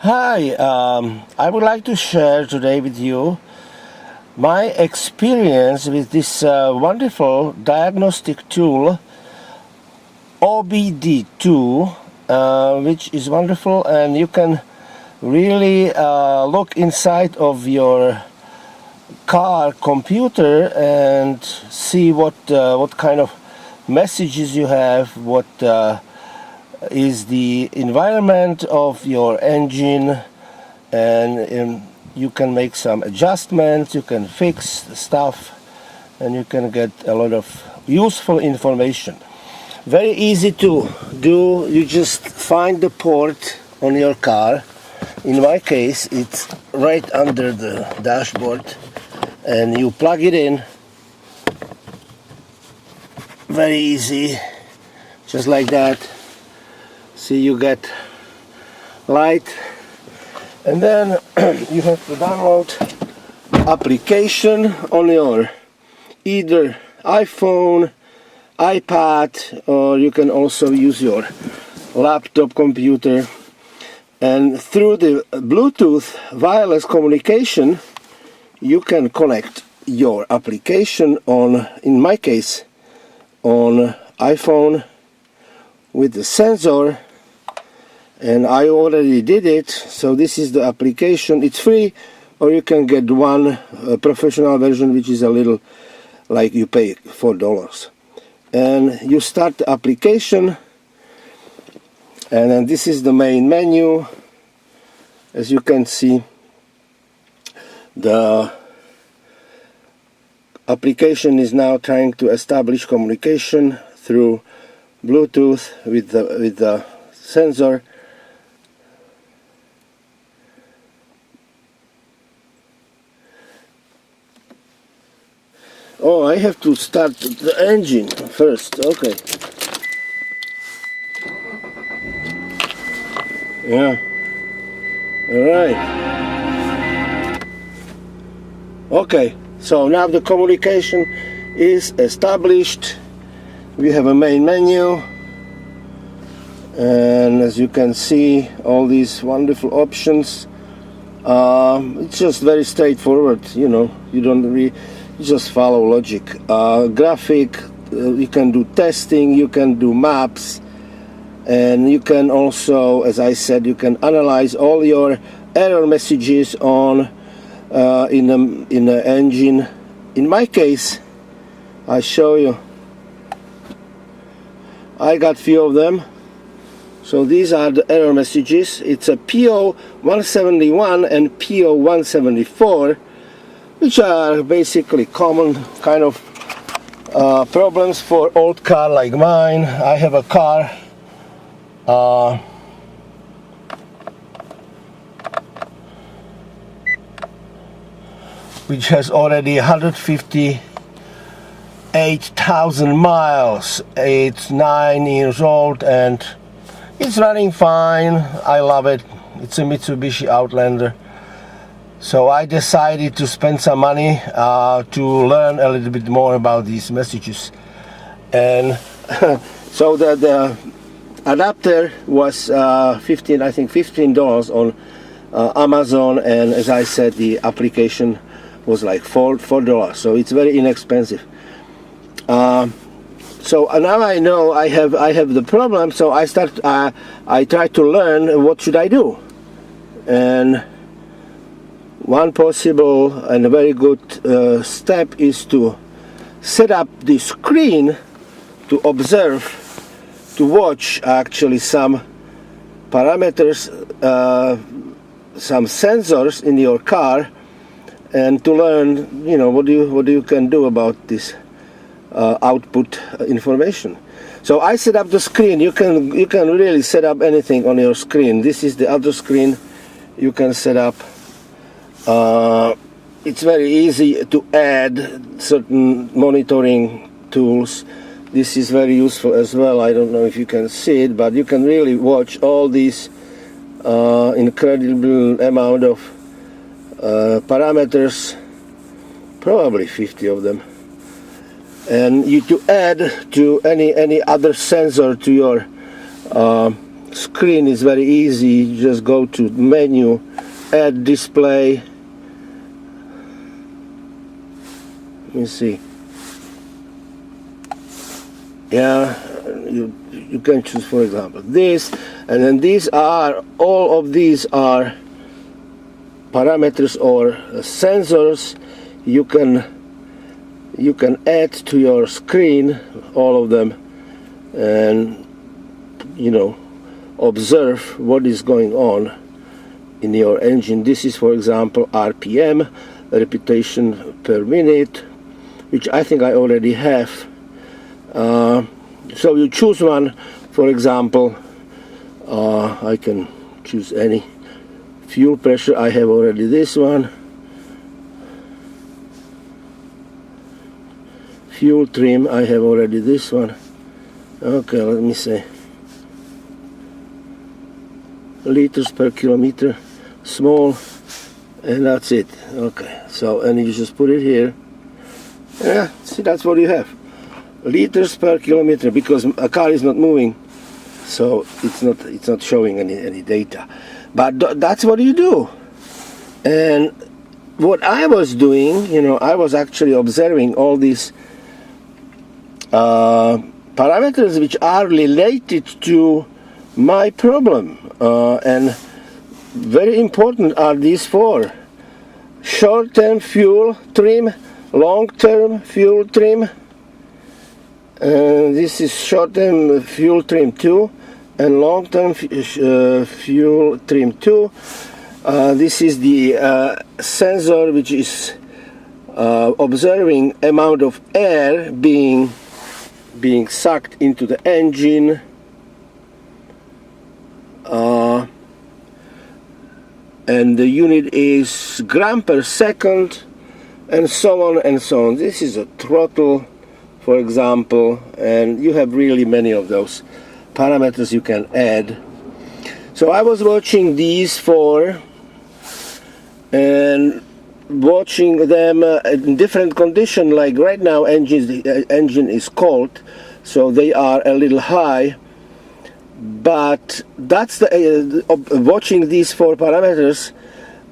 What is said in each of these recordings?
Hi, I would like to share today with you my experience with this wonderful diagnostic tool OBD2, which is wonderful, and you can really look inside of your car computer and see what kind of messages you have, what is the environment of your engine, and you can make some adjustments, you can fix stuff, and you can get a lot of useful information. Very easy to do. You just find the port on your car. In my case, it's right under the dashboard, and you plug it in. Very easy, just like that. See, you get light, and then you have to download application on your either iPhone, iPad, or you can also use your laptop computer, and through the Bluetooth wireless communication you can connect your application on, in my case, on iPhone with the sensor. And I already did it, so this is the application. It's free, or you can get one professional version, which is a little, like you pay $4. And you start the application, and then this is the main menu. As you can see, the application is now trying to establish communication through Bluetooth with the sensor. Oh, I have to start the engine first. Okay. Yeah. All right. Okay. So now the communication is established. We have a main menu, and as you can see, all these wonderful options. It's just very straightforward. You know, you don't really. You just follow logic. Graphic, you can do testing, you can do maps, and you can also, as I said, you can analyze all your error messages on in the engine. In my case, I show you, I got few of them. So these are the error messages. It's a p0171 and p0174, which are basically common kind of problems for old car like mine. I have a car which has already 158,000 miles. It's 9 years old and it's running fine. I love it. It's a Mitsubishi Outlander. So I decided to spend some money to learn a little bit more about these messages, and so the adapter was $15 on Amazon, and as I said, the application was like $4. So it's very inexpensive. So now I know I have the problem. So I try to learn what should I do, and one possible and a very good step is to set up the screen to observe, to watch actually some parameters, some sensors in your car, and to learn, you know, what you can do about this output information. So I set up the screen. You can really set up anything on your screen. This is the other screen you can set up. It's very easy to add certain monitoring tools. This is very useful as well. I don't know if you can see it, but you can really watch all these incredible amount of parameters, probably 50 of them, and you to add to any other sensor to your screen is very easy. You just go to menu, add display. Let me see. Yeah, you can choose, for example, this, and then all of these are parameters or sensors you can add to your screen, all of them, and observe what is going on in your engine. This is, for example, RPM, repetition per minute, which I think I already have. So you choose one. For example, I can choose any. Fuel pressure, I have already this one. Fuel trim, I have already this one. Okay, let me say. Liters per kilometer, small, and that's it. Okay, so, and you just put it here. Yeah, see, that's what you have. Liters per kilometer, because a car is not moving, so it's not showing any data. But that's what you do. And what I was doing, I was actually observing all these parameters which are related to my problem, and very important are these four: short-term fuel trim, long-term fuel trim. This is short-term fuel trim 2 and long-term fuel trim 2. This is the sensor which is observing amount of air being sucked into the engine. And the unit is gram per second, and so on and so on. This is a throttle, for example, and you have really many of those parameters you can add. So I was watching these four and watching them in different conditions. Like right now, engine is cold, so they are a little high. But that's the watching these four parameters.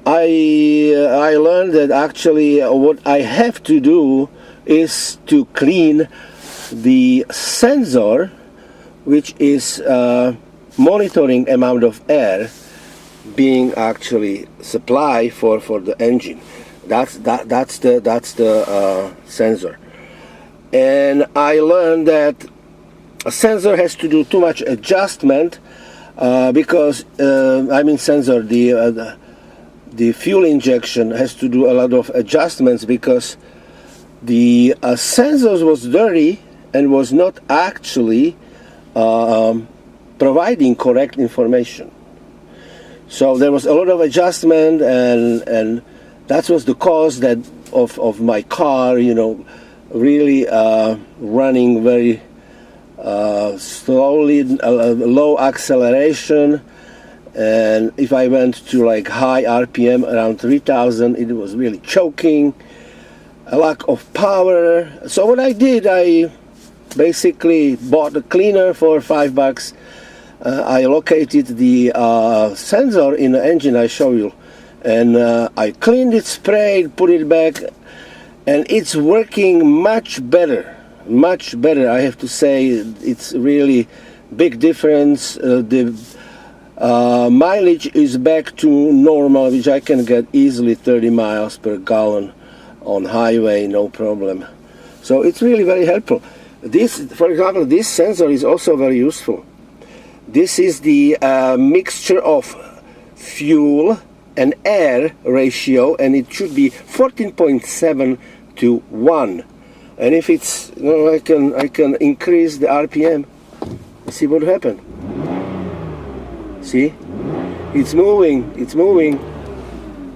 I learned that actually what I have to do is to clean the sensor, which is monitoring amount of air being actually supplied for the engine. That's the sensor. And I learned that a sensor has to do too much adjustment because sensor, the fuel injection has to do a lot of adjustments because the sensors was dirty and was not actually providing correct information. So there was a lot of adjustment, and that was the cause that of my car, really running very slowly, low acceleration. And if I went to like high RPM around 3000, it was really choking, a lack of power. So what I did, I basically bought a cleaner for $5. I located the sensor in the engine I show you, and I cleaned it, sprayed, put it back, and it's working much better. Much better, I have to say. It's really big difference. The mileage is back to normal, which I can get easily 30 miles per gallon on highway, no problem. So it's really very helpful. This, for example, this sensor is also very useful. This is the mixture of fuel and air ratio, and it should be 14.7 to 1. And if it's, I can increase the RPM. See what happened. See, it's moving,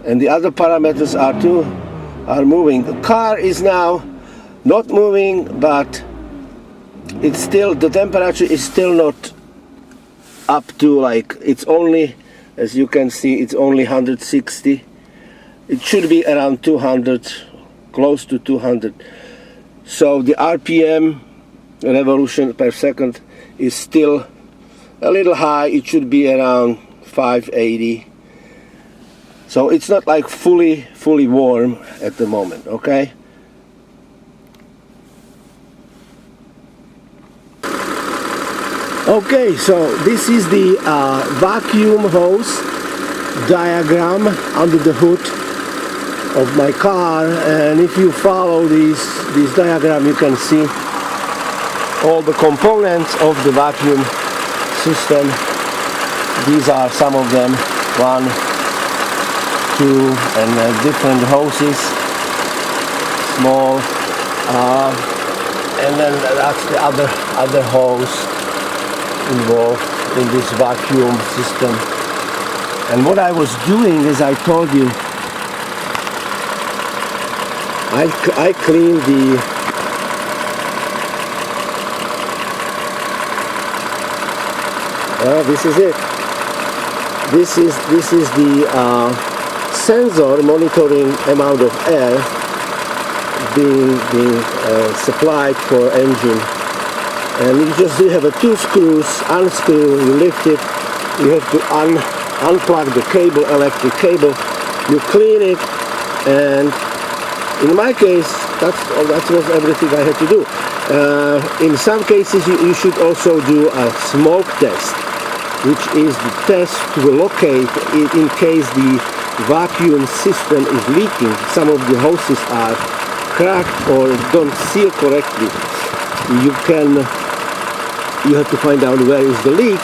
and the other parameters are moving. The car is now not moving, but it's still, the temperature is still not up to, like, it's only, as you can see, it's only 160. It should be around 200, close to 200. So the RPM, revolution per second, is still a little high. It should be around 580. So it's not like fully warm at the moment, okay? Okay, so this is the vacuum hose diagram under the hood of my car, and if you follow this diagram, you can see all the components of the vacuum system. These are some of them, 1, 2, and different hoses, small, and then that's the other hose involved in this vacuum system. And what I was doing, as I told you, I cleaned the this is it. This is the sensor monitoring amount of air being supplied for engine. And you have 2 screws, unscrew, you lift it, you have to unplug the cable, electric cable, you clean it, and in my case, that was everything I had to do. In some cases, you should also do a smoke test, which is the test to locate it in case the vacuum system is leaking. Some of the hoses are cracked or don't seal correctly. You have to find out where is the leak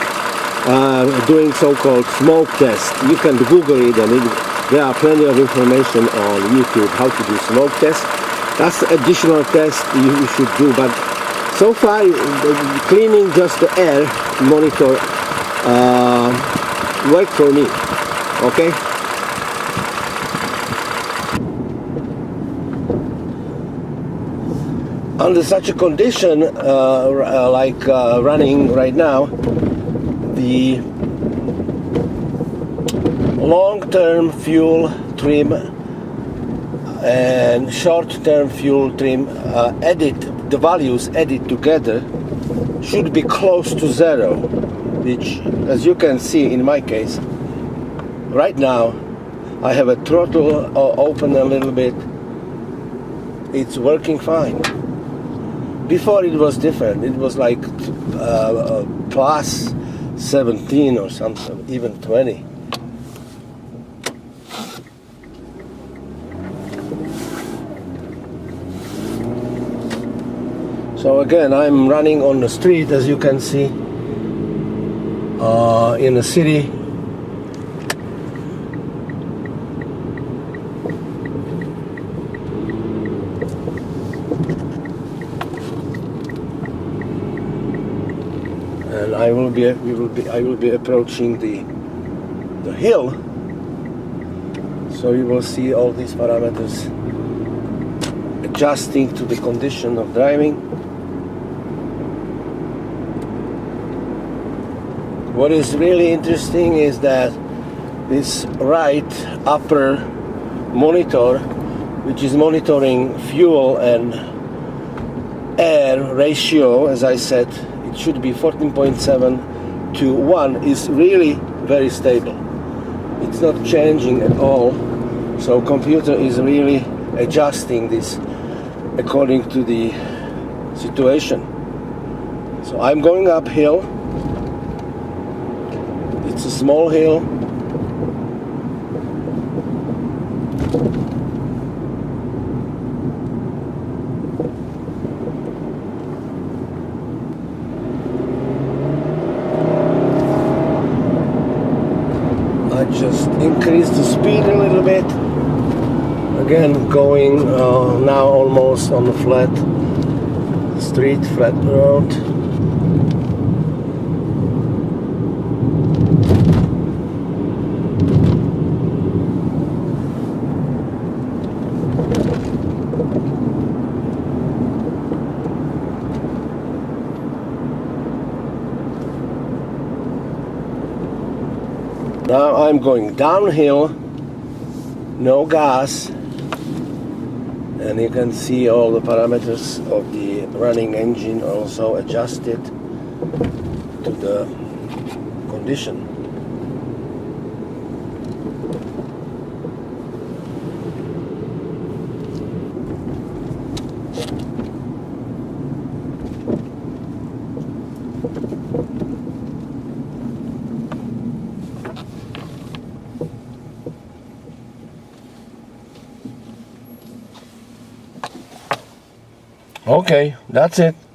doing so-called smoke test. You can Google it, and there are plenty of information on YouTube how to do smoke test. That's the additional test you should do, but so far cleaning just the air monitor worked for me. Okay. Under such a condition, like running right now, the long-term fuel trim and short-term fuel trim the values added together should be close to 0, which, as you can see in my case, right now I have a throttle open a little bit. It's working fine. Before it was different. It was like plus 17 or something, even 20. So again, I'm running on the street, as you can see, in a city. And I will be approaching the hill, so you will see all these parameters adjusting to the condition of driving. What is really interesting is that this right upper monitor, which is monitoring fuel and air ratio, as I said, it should be 14.7 to 1, is really very stable. It's not changing at all. So computer is really adjusting this according to the situation. So I'm going uphill. It's a small hill. I just increased the speed a little bit. Again, going now almost on the flat street, flat road. Now I'm going downhill, no gas, and you can see all the parameters of the running engine also adjusted to the condition. Okay, that's it.